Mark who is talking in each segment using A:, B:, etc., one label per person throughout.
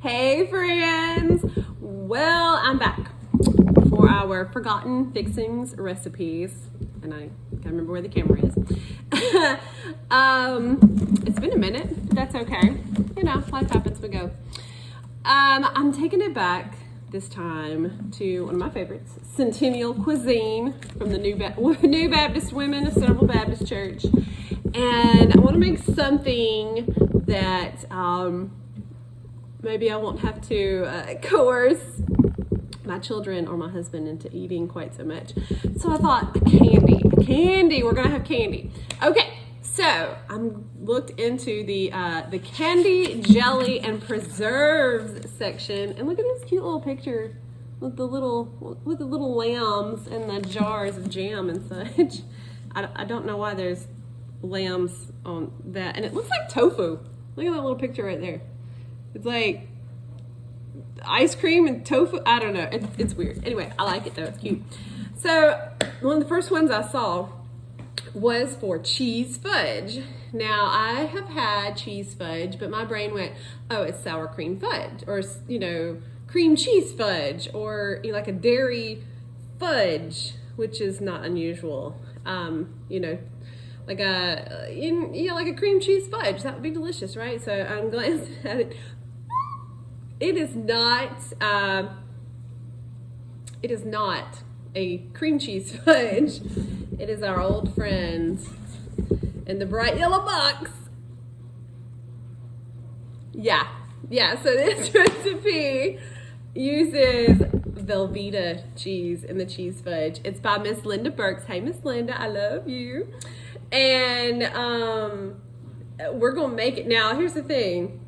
A: Hey friends! Well, I'm back for our forgotten fixings recipes, and I can't remember where the camera is. It's been a minute, but that's okay. You know, life happens, we go. I'm taking it back this time to one of my favorites, Centennial Cuisine from the New Baptist Women of Central Baptist Church. And I want to make something that maybe I won't have to coerce my children or my husband into eating quite so much. So I thought, candy, we're gonna have candy. Okay, so I'm looked into the candy, jelly, and preserves section, and look at this cute little picture with the little lambs and the jars of jam and such. I don't know why there's lambs on that, and it looks like tofu. Look at that little picture right there. It's like ice cream and tofu. I don't know. It's weird. Anyway, I like it though. It's cute. So one of the first ones I saw was for cheese fudge. Now I have had cheese fudge, but my brain went, oh, it's sour cream fudge, or cream cheese fudge, or like a dairy fudge, which is not unusual. Like a cream cheese fudge. That would be delicious, right? So I'm glancing at it. It is not a cream cheese fudge. It is our old friend in the bright yellow box. Yeah. So this recipe uses VELVEETA cheese in the cheese fudge. It's by Miss Linda Burks. Hey, Miss Linda, I love you. And we're gonna make it. Now, here's the thing.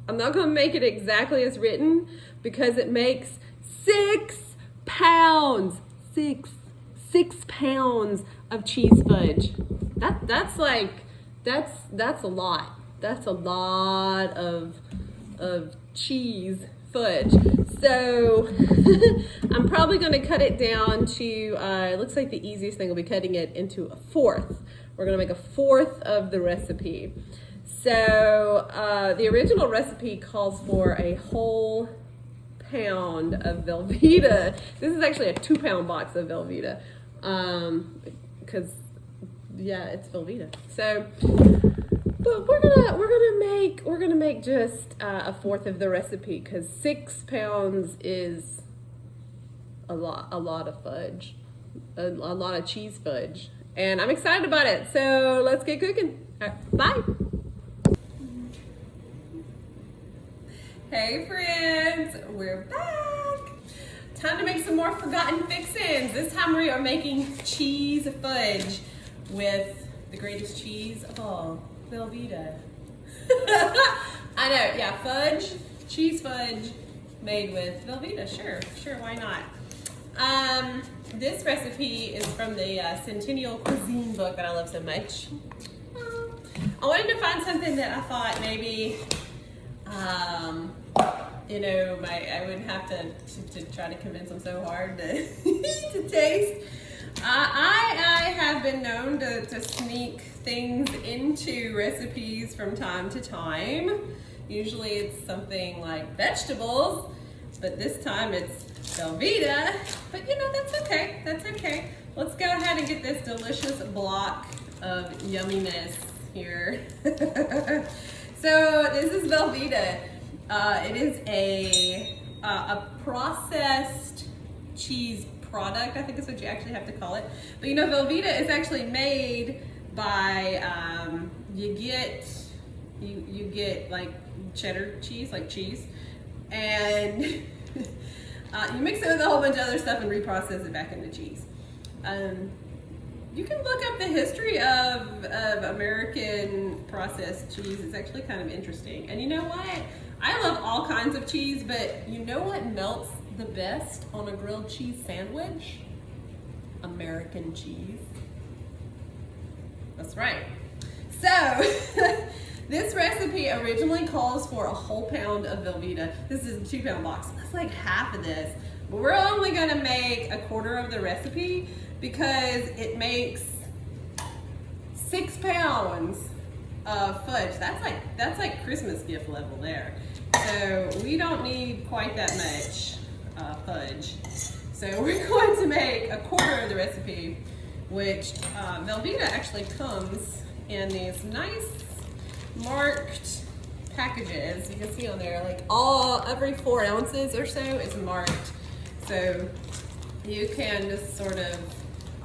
A: I'm not gonna make it exactly as written because it makes 6 pounds. Six pounds of cheese fudge. That's a lot. That's a lot of cheese fudge. So I'm probably gonna cut it down to, it looks like the easiest thing will be cutting it into a fourth. We're gonna make a fourth of the recipe. So the original recipe calls for a whole pound of VELVEETA. This is actually a 2-pound box of VELVEETA, because yeah, it's VELVEETA. So, but we're gonna make just a fourth of the recipe because 6 pounds is a lot of fudge, a lot of cheese fudge, and I'm excited about it. So let's get cooking. All right, bye. Hey friends, we're back. Time to make some more forgotten fixins. This time we are making cheese fudge with the greatest cheese of all, VELVEETA. I know, yeah, fudge, cheese fudge made with VELVEETA. Sure, why not? This recipe is from the Centennial Cuisine book that I love so much. I wanted to find something that I thought maybe I wouldn't have to try to convince them so hard to taste. I have been known to sneak things into recipes from time to time. Usually it's something like vegetables, but this time it's VELVEETA. But that's okay. Let's go ahead and get this delicious block of yumminess here. So this is VELVEETA. It is a processed cheese product, I think is what you actually have to call it. But VELVEETA is actually made by, you get like cheddar cheese, like cheese, and you mix it with a whole bunch of other stuff and reprocess it back into cheese. You can look up the history of American processed cheese. It's actually kind of interesting. And you know what? I love all kinds of cheese, but you know what melts the best on a grilled cheese sandwich? American cheese. That's right. So this recipe originally calls for a whole pound of VELVEETA. This is a 2-pound box. So that's like half of this. But we're only gonna make a quarter of the recipe because it makes 6 pounds of fudge. That's like Christmas gift level there. So we don't need quite that much fudge. So we're going to make a quarter of the recipe, which VELVEETA actually comes in these nice marked packages. You can see on there, like every 4 ounces or so is marked. So you can just sort of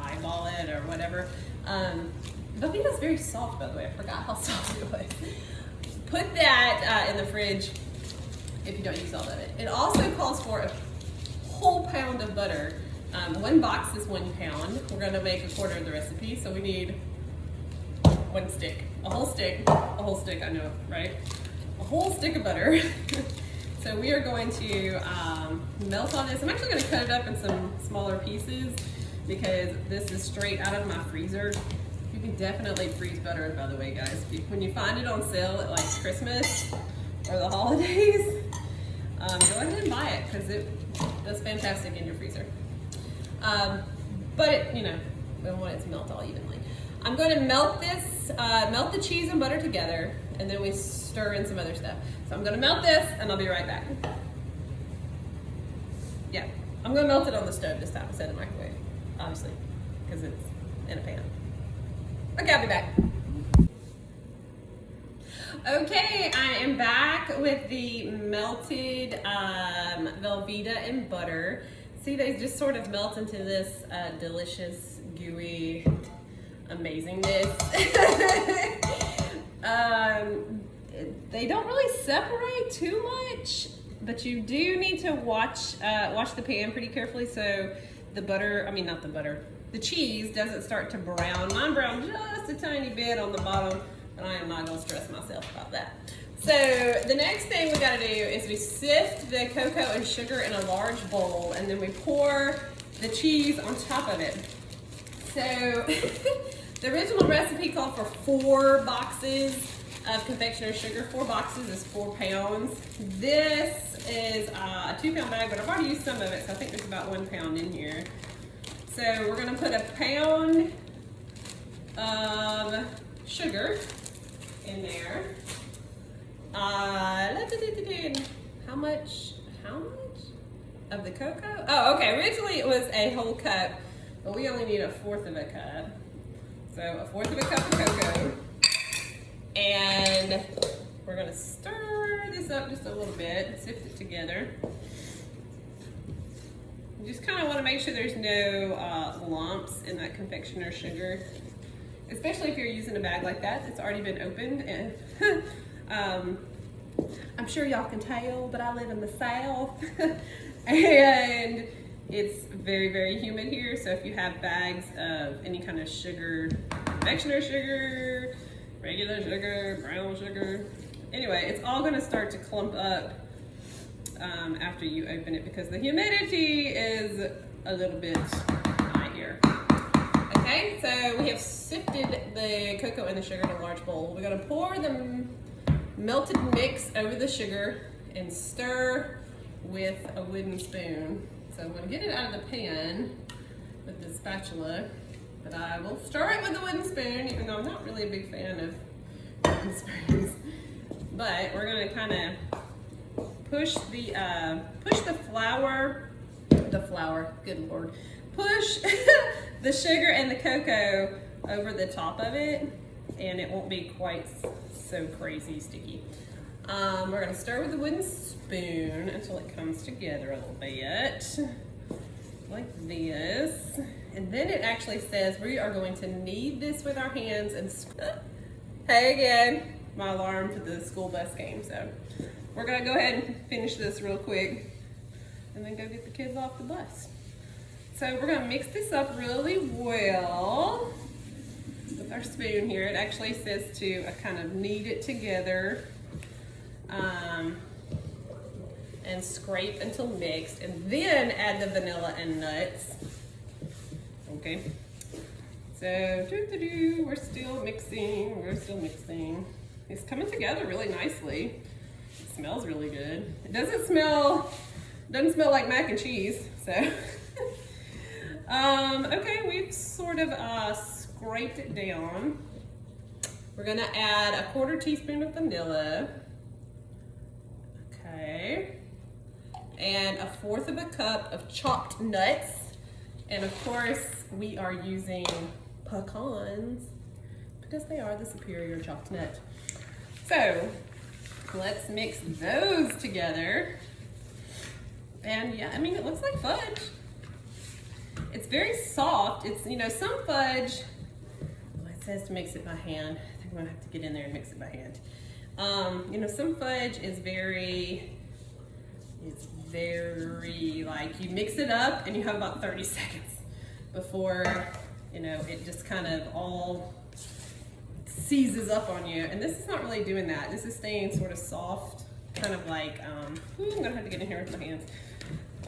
A: eyeball it or whatever. VELVEETA is very soft, by the way. I forgot how soft it was. Put that in the fridge if you don't use all of it. It also calls for a whole pound of butter. 1 box is 1 pound. We're gonna make a quarter of the recipe, so we need 1 stick. A whole stick, I know, right? A whole stick of butter. So we are going to melt all this. I'm actually gonna cut it up in some smaller pieces because this is straight out of my freezer. You can definitely freeze butter, by the way, guys. When you find it on sale at like Christmas or the holidays, go ahead and buy it because it does fantastic in your freezer. But it, you know, we don't want it to melt all evenly. I'm going to melt this, melt the cheese and butter together, and then we stir in some other stuff. So I'm going to melt this, and I'll be right back. Yeah, I'm going to melt it on the stove this time instead of the microwave, obviously, because it's in a pan. Okay, I'll be back. Okay, I am back with the melted VELVEETA and butter. See, they just sort of melt into this delicious, gooey amazingness. They don't really separate too much, but you do need to watch the pan pretty carefully so the butter, not the butter, the cheese doesn't start to brown. Mine browned just a tiny bit on the bottom, but I am not gonna stress myself about that. So the next thing we gotta do is we sift the cocoa and sugar in a large bowl, and then we pour the cheese on top of it. So the original recipe called for 4 boxes of confectioner's sugar. 4 boxes is 4 pounds. This is a 2-pound bag, but I've already used some of it, so I think there's about 1 pound in here. So we're gonna put a pound of sugar in there. How much of the cocoa? Oh, okay, originally it was a whole cup, but we only need 1/4 of a cup. So 1/4 of a cup of cocoa. And we're gonna stir this up just a little bit, sift it together. You just kind of want to make sure there's no lumps in that confectioner sugar, especially if you're using a bag like that that's already been opened. And I'm sure y'all can tell, but I live in the South and it's very, very humid here. So if you have bags of any kind of sugar, confectioner sugar, regular sugar, brown sugar, anyway, it's all going to start to clump up after you open it because the humidity is a little bit high here. Okay, so we have sifted the cocoa and the sugar in a large bowl. We're going to pour the melted mix over the sugar and stir with a wooden spoon. So I'm going to get it out of the pan with the spatula, but I will stir it with a wooden spoon, even though I'm not really a big fan of wooden spoons. But we're going to kind of push the flour, good Lord, push the sugar and the cocoa over the top of it, and it won't be quite so crazy sticky. We're gonna stir with the wooden spoon until it comes together a little bit, like this. And then it actually says we are going to knead this with our hands and hey again, my alarm for the school bus game. So we're gonna go ahead and finish this real quick and then go get the kids off the bus. So we're gonna mix this up really well with our spoon here. It actually says to kind of knead it together and scrape until mixed, and then add the vanilla and nuts. Okay, so we're still mixing. It's coming together really nicely. It smells really good. It doesn't smell like mac and cheese, so. Okay, we've sort of scraped it down. We're gonna add a 1/4 teaspoon of vanilla. Okay. And 1/4 of a cup of chopped nuts. And of course, we are using pecans because they are the superior chopped nut. So let's mix those together. And yeah, I mean, it looks like fudge. It's very soft. It's, you know, some fudge, well, it says to mix it by hand. I think I'm gonna have to get in there and mix it by hand. You know, some fudge is very like, you mix it up and you have about 30 seconds before, you know, it just kind of all seizes up on you. And this is not really doing that. This is staying sort of soft, kind of like, I'm gonna have to get in here with my hands,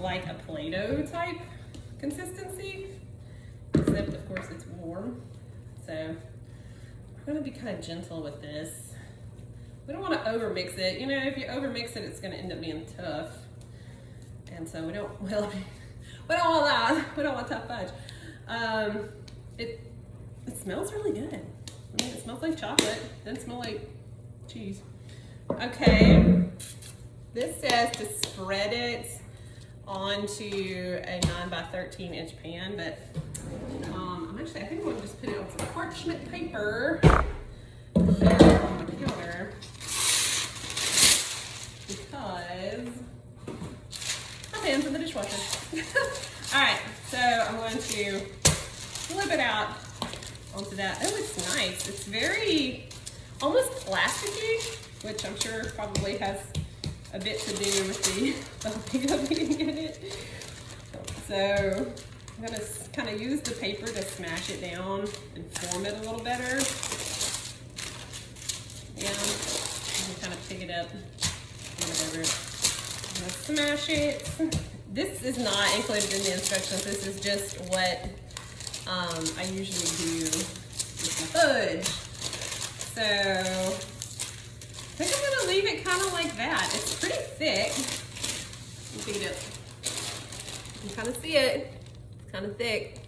A: like a Play-Doh type consistency, except of course it's warm. So we're gonna be kind of gentle with this. We don't want to over mix it. You know, if you over mix it, it's gonna end up being tough. And so we don't want that. We don't want tough fudge. It smells really good. I mean, it smells like chocolate. It doesn't smell like cheese. Okay. This says to spread it onto a 9 by 13 inch pan, but I think I'm going to just put it on some parchment paper on the counter because my pan's in the dishwasher. All right, so I'm going to flip it out onto that. Oh, it's nice. It's very almost plasticky, which I'm sure probably has a bit to do with the Velveeta being in it. So I'm gonna kind of use the paper to smash it down and form it a little better. Yeah, and kind of pick it up, whatever. I'm gonna smash it. This is not included in the instructions. This is just what I usually do with my fudge. So I think I'm gonna leave it kind of like that. It's pretty thick. Beat it. You can kind of see it. It's kind of thick.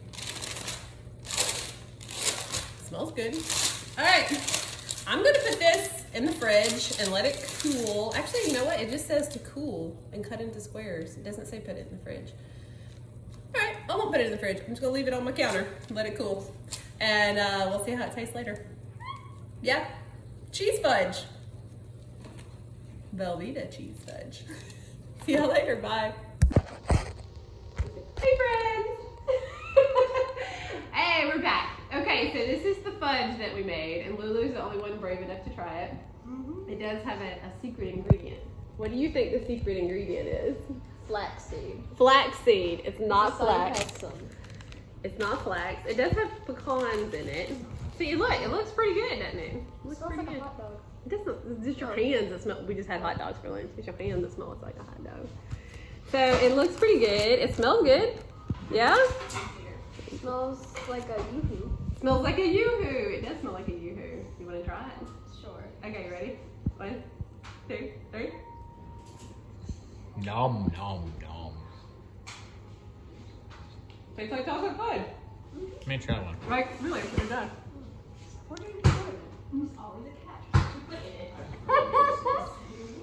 A: Smells good. All right, I'm gonna put this in the fridge and let it cool. Actually, you know what? It just says to cool and cut into squares. It doesn't say put it in the fridge. All right, I won't put it in the fridge. I'm just gonna leave it on my counter, let it cool. And we'll see how it tastes later. Yeah, cheese fudge. Velveeta cheese fudge. See y'all later, bye. Hey friends! Hey, we're back. Okay, so this is the fudge that we made, and Lulu's the only one brave enough to try it. It does have a secret ingredient. What do you think the secret ingredient is?
B: Flaxseed.
A: Flaxseed. It's not
B: The side
A: flax.
B: has some.
A: It's not flax. It does have pecans in it. See, look, it looks pretty good, doesn't it? It looks
B: Smells
A: pretty
B: like
A: good.
B: a hot dog.
A: It doesn't, it's just your hands that smell. We just had hot dogs for lunch. It's your hands that smell like a hot dog. So it looks pretty good. It smells good. Yeah?
B: It smells like a yoo-hoo.
A: Smells like a yoo-hoo. It does smell like a yoo-hoo. You want to try it?
B: Sure.
A: Okay, you ready? 1, 2, 3.
C: Nom nom nom.
A: Tastes like chocolate fudge.
C: Let me try one.
A: Like, really, it's pretty good.
B: What are you doing? There's always a catch.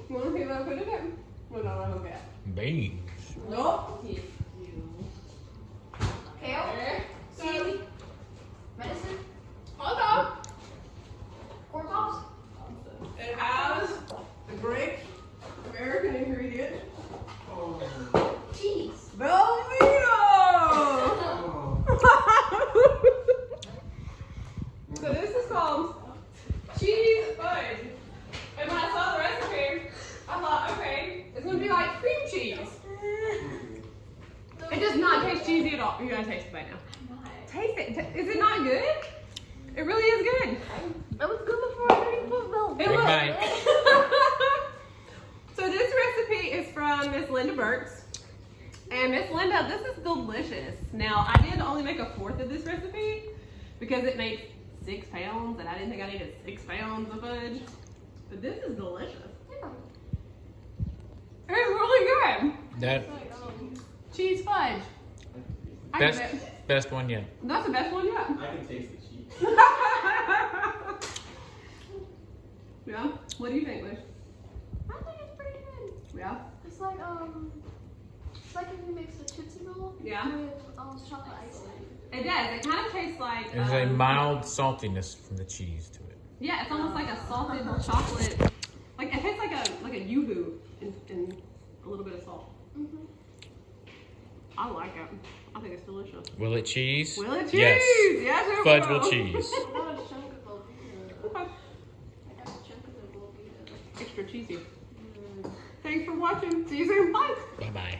A: You want to see what I put in it? Well, no, I don't get.
C: Beans.
A: Nope.
B: Kale? Seaweed? Medicine?
A: Hold on.
B: Corn pops?
A: It has the great American ingredient,
B: Cheese.
A: Velveeta! So this is called cheese fudge. And when I saw the recipe, I thought, okay, it's gonna be like cream cheese. It does not taste cheesy at all. You gotta taste it right now. Taste it. Is it not good? It really is good.
B: It was good before I already put velvet.
A: It
C: Good
A: was.
C: night.
A: So this recipe is from Miss Linda Burks. And Miss Linda, this is delicious. Now, I did only make 1/4 of this recipe because it makes 6 pounds, and I didn't think I needed 6 pounds of fudge. But this is delicious.
B: Yeah.
A: It's really good.
C: That
A: Cheese fudge. I give
C: best
A: it-
C: best one yet.
A: That's the best one yet.
D: I can taste the cheese.
A: Yeah? What do you think, Liz?
B: I think it's pretty good.
A: Yeah?
B: It's like if you mix a Tootsie Roll
A: Yeah.
B: with chocolate ice cream.
A: It does. It kind of tastes like.
C: There's a mild saltiness from the cheese to it.
A: Yeah, it's almost like a salted chocolate. Like it tastes like a yoo-hoo and a little bit of salt.
B: Mm-hmm.
A: I like it. I think it's delicious.
C: Will it cheese?
A: Will it cheese?
C: Yes.
A: Yes, it
C: Fudge
A: will.
C: will cheese.
B: I got a chunk of VELVEETA.
A: Okay.
B: I got a chunk of the VELVEETA.
A: Extra cheesy. Thanks for watching. See you soon. Bye.
C: Bye bye.